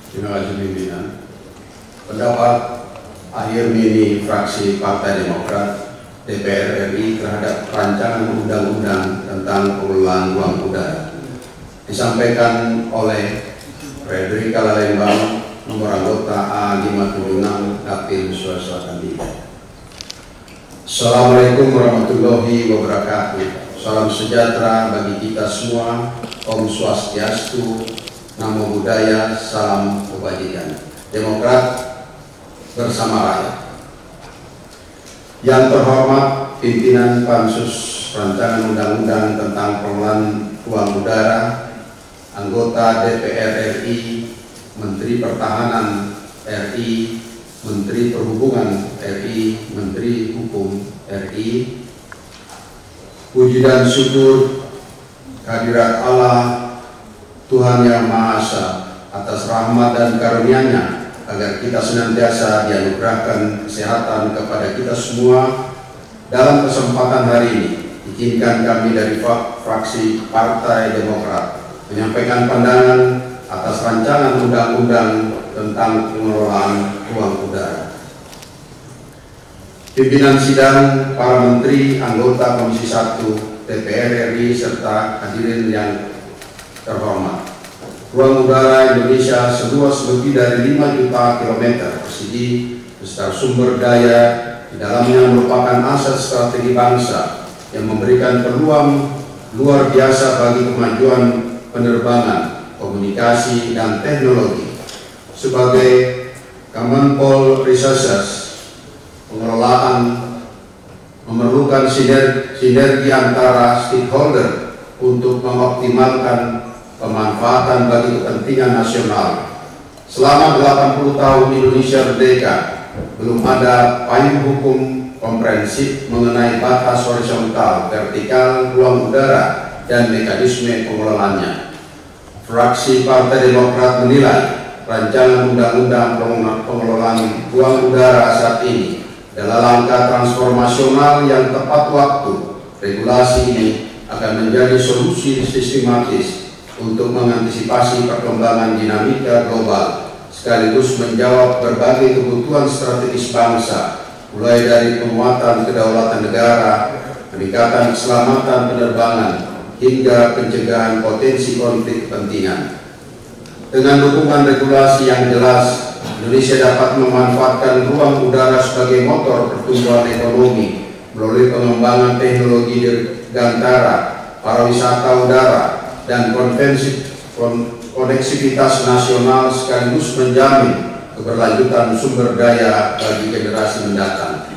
Terima kasih pimpinan. Pendapat akhir mini fraksi Partai Demokrat DPR RI terhadap rancangan undang-undang tentang pengelolaan ruang udara disampaikan oleh Fredrika Lalembang, nomor anggota A576 Dapil Sulawesi Selatan 3. Assalamualaikum warahmatullahi wabarakatuh. Salam sejahtera bagi kita semua. Om Swastiastu, Namo Buddhaya, salam kebajikan. Demokrat bersama rakyat. Yang terhormat pimpinan Pansus Rancangan Undang-Undang tentang Pengelolaan Ruang Udara, anggota DPR RI, Menteri Pertahanan RI, Menteri Perhubungan RI, Menteri Hukum RI. Puji dan syukur kehadirat Allah Tuhan Yang Maha Esa atas rahmat dan karunia-Nya agar kita senantiasa dianugerahkan kesehatan kepada kita semua. Dalam kesempatan hari ini, izinkan kami dari fraksi Partai Demokrat menyampaikan pandangan atas rancangan undang-undang tentang pengelolaan ruang udara. Pimpinan sidang, para menteri, anggota Komisi 1 DPR RI, serta hadirin yang terhormat. Ruang udara Indonesia seluas lebih dari 5 juta kilometer persegi beserta sumber daya di dalamnya merupakan aset strategi bangsa yang memberikan peluang luar biasa bagi kemajuan penerbangan, komunikasi, dan teknologi. Sebagai Kemenpol Resources, pengelolaan memerlukan sinergi antara stakeholder untuk mengoptimalkan pemanfaatan bagi kepentingan nasional. Selama 80 tahun Indonesia merdeka, belum ada payung hukum komprehensif mengenai batas horizontal, vertikal, ruang udara, dan mekanisme pengelolaannya. Fraksi Partai Demokrat menilai rancangan undang-undang pengelolaan ruang udara saat ini adalah langkah transformasional yang tepat waktu. Regulasi ini akan menjadi solusi sistematis untuk mengantisipasi perkembangan dinamika global, sekaligus menjawab berbagai kebutuhan strategis bangsa, mulai dari penguatan kedaulatan negara, peningkatan keselamatan penerbangan, hingga pencegahan potensi konflik kepentingan. Dengan dukungan regulasi yang jelas, Indonesia dapat memanfaatkan ruang udara sebagai motor pertumbuhan ekonomi melalui pengembangan teknologi dirgantara, pariwisata udara, dan koneksivitas nasional, sekaligus menjamin keberlanjutan sumber daya bagi generasi mendatang.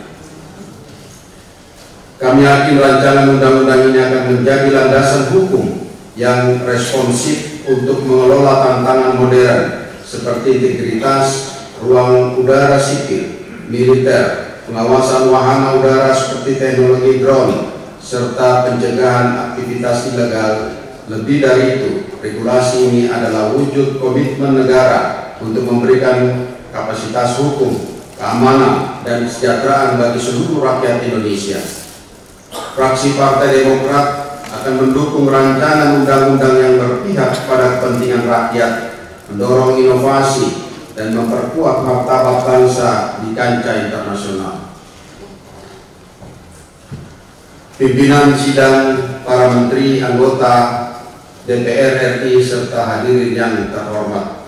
Kami yakin rancangan undang-undang ini akan menjadi landasan hukum yang responsif untuk mengelola tantangan modern seperti integritas ruang udara sipil, militer, pengawasan wahana udara seperti teknologi drone, serta pencegahan aktivitas ilegal. Lebih dari itu, regulasi ini adalah wujud komitmen negara untuk memberikan kapasitas hukum, keamanan, dan kesejahteraan bagi seluruh rakyat Indonesia. Fraksi Partai Demokrat akan mendukung rancangan undang-undang yang berpihak pada kepentingan rakyat, mendorong inovasi, dan memperkuat martabat bangsa di kancah internasional. Pimpinan sidang, para menteri, anggota DPR RI, serta hadirin yang terhormat,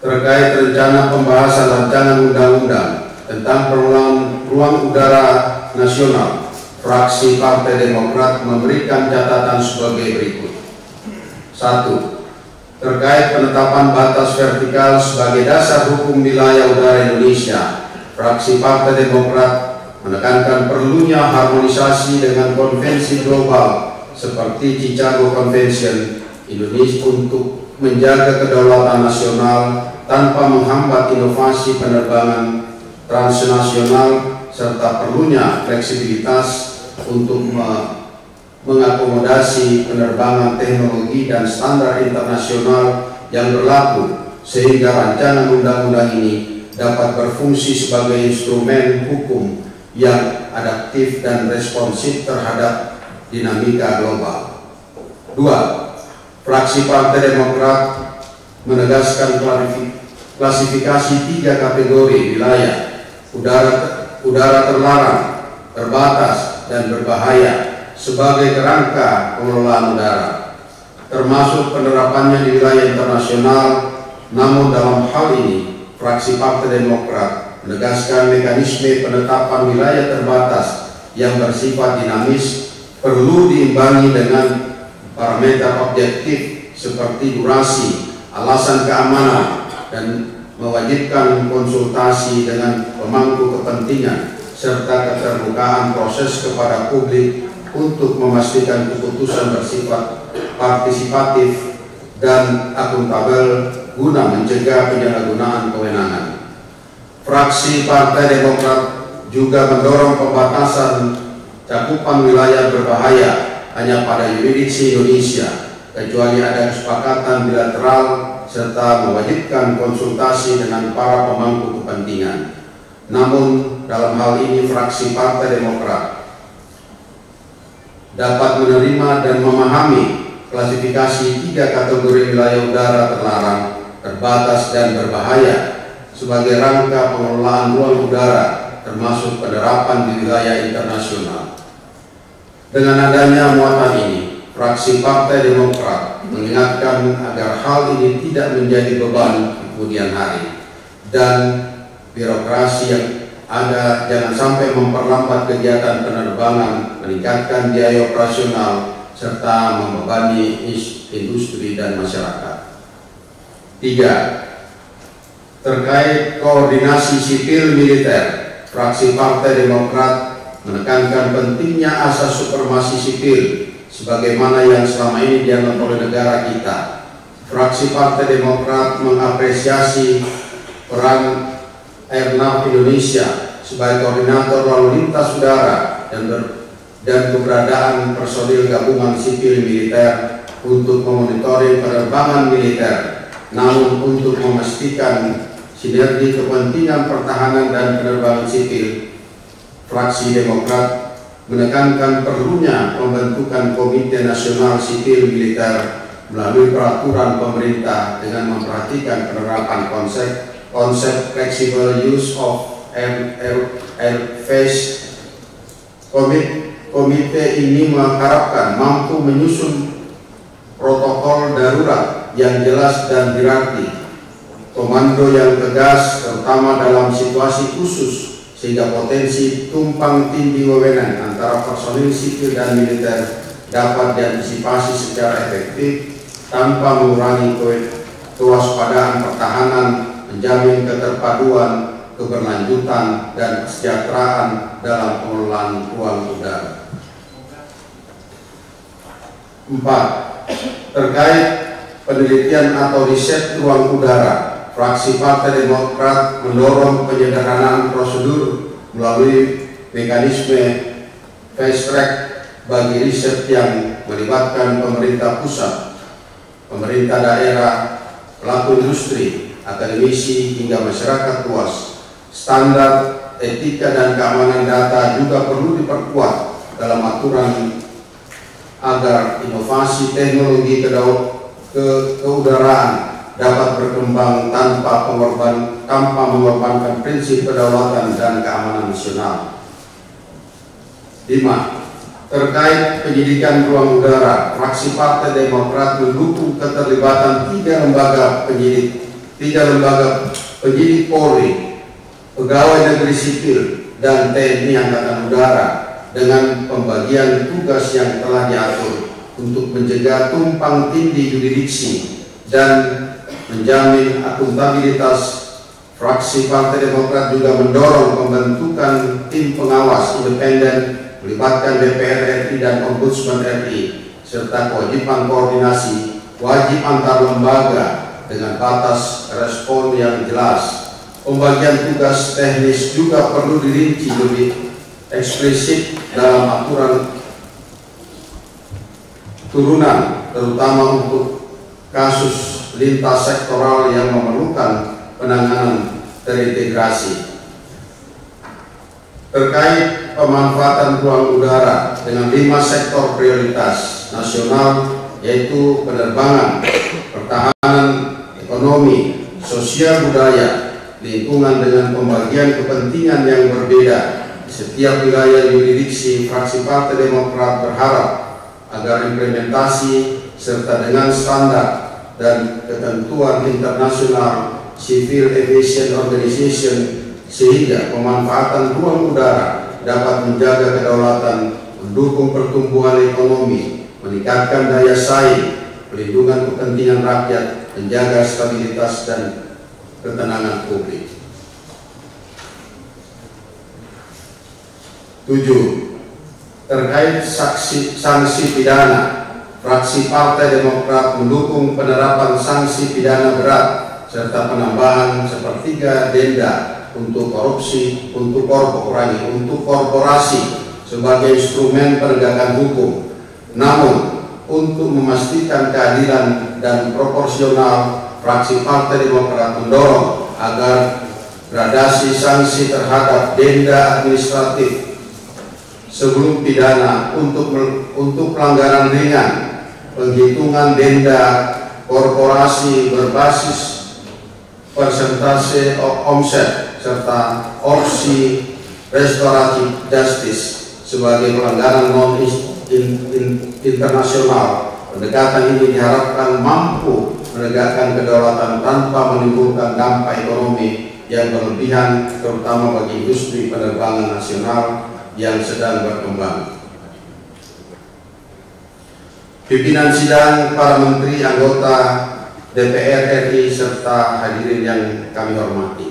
terkait rencana pembahasan rancangan undang-undang tentang pengelolaan ruang udara nasional, fraksi Partai Demokrat memberikan catatan sebagai berikut. 1. Terkait penetapan batas vertikal sebagai dasar hukum wilayah udara Indonesia, fraksi Partai Demokrat menekankan perlunya harmonisasi dengan konvensi global seperti Chicago Convention Indonesia untuk menjaga kedaulatan nasional tanpa menghambat inovasi penerbangan transnasional, serta perlunya fleksibilitas untuk mengakomodasi penerbangan teknologi dan standar internasional yang berlaku, sehingga rancangan undang-undang ini dapat berfungsi sebagai instrumen hukum yang adaptif dan responsif terhadap dinamika global. 2. Fraksi Partai Demokrat menegaskan klasifikasi 3 kategori wilayah: udara terlarang, terbatas, dan berbahaya sebagai kerangka pengelolaan udara, termasuk penerapannya di wilayah internasional. Namun dalam hal ini, fraksi Partai Demokrat menegaskan mekanisme penetapan wilayah terbatas yang bersifat dinamis perlu diimbangi dengan parameter objektif seperti durasi, alasan keamanan, dan mewajibkan konsultasi dengan pemangku kepentingan serta keterbukaan proses kepada publik untuk memastikan keputusan bersifat partisipatif dan akuntabel guna mencegah penyalahgunaan kewenangan. Fraksi Partai Demokrat juga mendorong pembatasan cakupan wilayah berbahaya hanya pada yurisdiksi Indonesia, kecuali ada kesepakatan bilateral, serta mewajibkan konsultasi dengan para pemangku kepentingan. Namun dalam hal ini fraksi Partai Demokrat dapat menerima dan memahami klasifikasi 3 kategori wilayah udara terlarang, terbatas, dan berbahaya sebagai rangka pengelolaan ruang udara, termasuk penerapan di wilayah internasional. Dengan adanya muatan ini, fraksi Partai Demokrat mengingatkan agar hal ini tidak menjadi beban di kemudian hari, dan birokrasi yang ada jangan sampai memperlambat kegiatan penerbangan, meningkatkan biaya operasional, serta membebani industri dan masyarakat. 3. Terkait koordinasi sipil militer, fraksi Partai Demokrat menekankan pentingnya asas supremasi sipil sebagaimana yang selama ini dianut oleh negara kita. Fraksi Partai Demokrat mengapresiasi peran Airnav Indonesia sebagai koordinator lalu lintas udara dan keberadaan personil gabungan sipil militer untuk memonitoring penerbangan militer. Namun untuk memastikan sinergi kepentingan pertahanan dan penerbangan sipil, fraksi Demokrat menekankan perlunya pembentukan Komite Nasional Sipil Militer melalui peraturan pemerintah dengan memperhatikan penerapan konsep flexible use of airspace. Komite ini mengharapkan mampu menyusun protokol darurat yang jelas dan hierarki, komando yang tegas terutama dalam situasi khusus, sehingga potensi tumpang tindih wewenang antara personil sipil dan militer dapat diantisipasi secara efektif tanpa mengurangi kewaspadaan pertahanan, menjamin keterpaduan, keberlanjutan, dan kesejahteraan dalam pengelolaan ruang udara. 4. Terkait penelitian atau riset ruang udara, fraksi Partai Demokrat mendorong penyederhanaan prosedur melalui mekanisme fast track bagi riset yang melibatkan pemerintah pusat, pemerintah daerah, pelaku industri, akademisi, hingga masyarakat luas. Standar etika dan keamanan data juga perlu diperkuat dalam aturan agar inovasi teknologi keudaraan dapat berkembang tanpa mengorbankan prinsip kedaulatan dan keamanan nasional. 5. Terkait penyidikan ruang udara, fraksi Partai Demokrat mendukung keterlibatan 3 lembaga penyidik Polri, pegawai negeri sipil, dan TNI Angkatan Udara dengan pembagian tugas yang telah diatur untuk mencegah tumpang tindih yurisdiksi dan menjamin akuntabilitas. Fraksi Partai Demokrat juga mendorong pembentukan tim pengawas independen melibatkan DPR RI dan Ombudsman RI, serta kewajiban koordinasi wajib antar lembaga dengan batas respon yang jelas. Pembagian tugas teknis juga perlu dirinci lebih eksplisit dalam aturan turunan, terutama untuk kasus lintas sektoral yang memerlukan penanganan terintegrasi. Terkait pemanfaatan ruang udara dengan 5 sektor prioritas nasional, yaitu penerbangan, pertahanan, ekonomi ekonomi, sosial budaya, lingkungan dengan pembagian kepentingan yang berbeda di setiap wilayah yurisdiksi. Fraksi Partai Demokrat berharap agar implementasi serta dengan standar dan ketentuan internasional Civil Aviation Organization sehingga pemanfaatan ruang udara dapat menjaga kedaulatan, mendukung pertumbuhan ekonomi, meningkatkan daya saing, pelindungan kepentingan rakyat, menjaga stabilitas dan ketenangan publik. 7. Terkait sanksi pidana, fraksi Partai Demokrat mendukung penerapan sanksi pidana berat serta penambahan sepertiga denda untuk korupsi, untuk korporasi sebagai instrumen penegakan hukum. Namun, untuk memastikan keadilan dan proporsional, fraksi Partai Demokrat mendorong agar gradasi sanksi terhadap denda administratif sebelum pidana untuk pelanggaran ringan, penghitungan denda korporasi berbasis persentase omset serta opsi restoratif justice sebagai pelanggaran non internasional. Pendekatan ini diharapkan mampu menegakkan kedaulatan tanpa menimbulkan dampak ekonomi yang berlebihan, terutama bagi industri penerbangan nasional yang sedang berkembang. Pimpinan sidang, para menteri, anggota DPR RI serta hadirin yang kami hormati.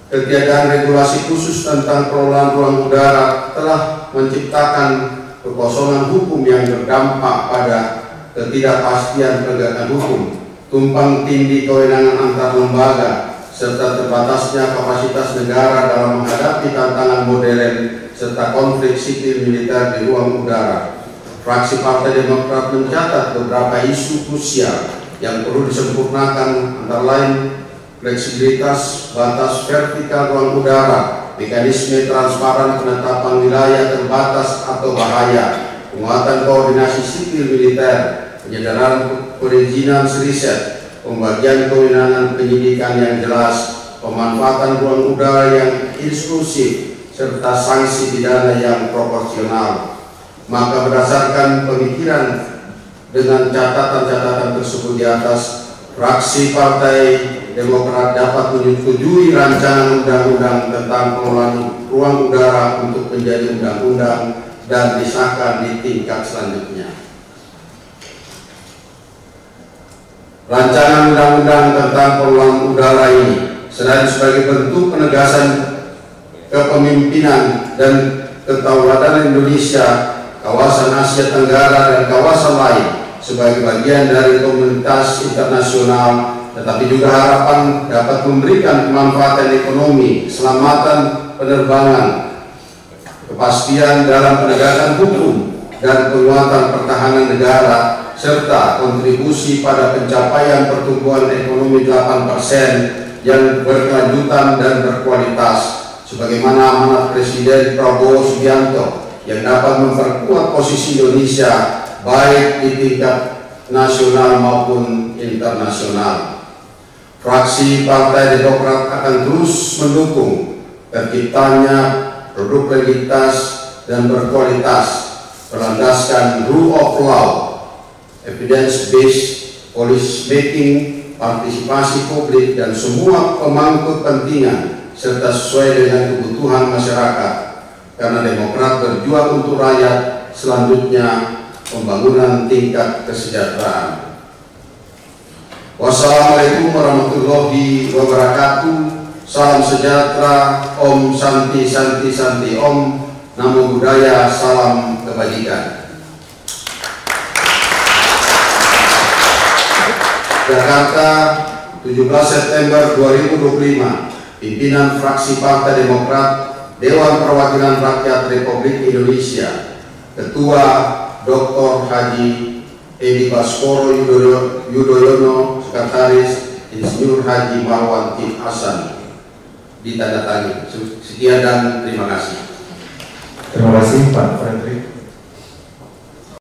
Ketiadaan regulasi khusus tentang pengelolaan ruang udara telah menciptakan kekosongan hukum yang berdampak pada ketidakpastian penegakan hukum, tumpang tindih kewenangan antar lembaga, serta terbatasnya kapasitas negara dalam menghadapi tantangan modern serta konflik sipil militer di ruang udara. Fraksi Partai Demokrat mencatat beberapa isu krusial yang perlu disempurnakan, antara lain fleksibilitas batas vertikal ruang udara, mekanisme transparan penetapan wilayah terbatas atau bahaya, penguatan koordinasi sipil militer, penyederhanaan perizinan riset, pembagian kewenangan penyidikan yang jelas, pemanfaatan ruang udara yang inklusif, serta sanksi pidana yang proporsional. Maka berdasarkan pemikiran dengan catatan-catatan tersebut di atas, fraksi Partai Demokrat dapat menyetujui rancangan undang-undang tentang pengelolaan ruang udara untuk menjadi undang-undang dan disahkan di tingkat selanjutnya. Rancangan undang-undang tentang pengelolaan udara ini selain sebagai bentuk penegasan kepemimpinan dan kedaulatan Indonesia, kawasan Asia Tenggara dan kawasan lain sebagai bagian dari komunitas internasional, tetapi juga harapan dapat memberikan kemanfaatan ekonomi, keselamatan penerbangan, kepastian dalam penegakan hukum dan penguatan pertahanan negara, serta kontribusi pada pencapaian pertumbuhan ekonomi 8% yang berkelanjutan dan berkualitas, sebagaimana amanat Presiden Prabowo Subianto yang dapat memperkuat posisi Indonesia baik di tingkat nasional maupun internasional. Fraksi Partai Demokrat akan terus mendukung terciptanya produk kualitas dan berkualitas berlandaskan rule of law, evidence-based policy making, partisipasi publik dan semua pemangku kepentingan serta sesuai dengan kebutuhan masyarakat, karena Demokrat berjuang untuk rakyat, selanjutnya pembangunan tingkat kesejahteraan. Wassalamualaikum warahmatullahi wabarakatuh. Salam sejahtera, Om Santi Santi Santi Om. Namo Buddhaya, salam kebajikan. Jakarta, 17 September 2025. Pimpinan fraksi Partai Demokrat, Dewan Perwakilan Rakyat Republik Indonesia, Ketua Dr. Haji Edi Baskoro Yudhoyono, Sekretaris Insinyur Haji Marwan Tim Hasan. Ditandatangani. Sekian dan terima kasih. Terima kasih Pak Fredrik.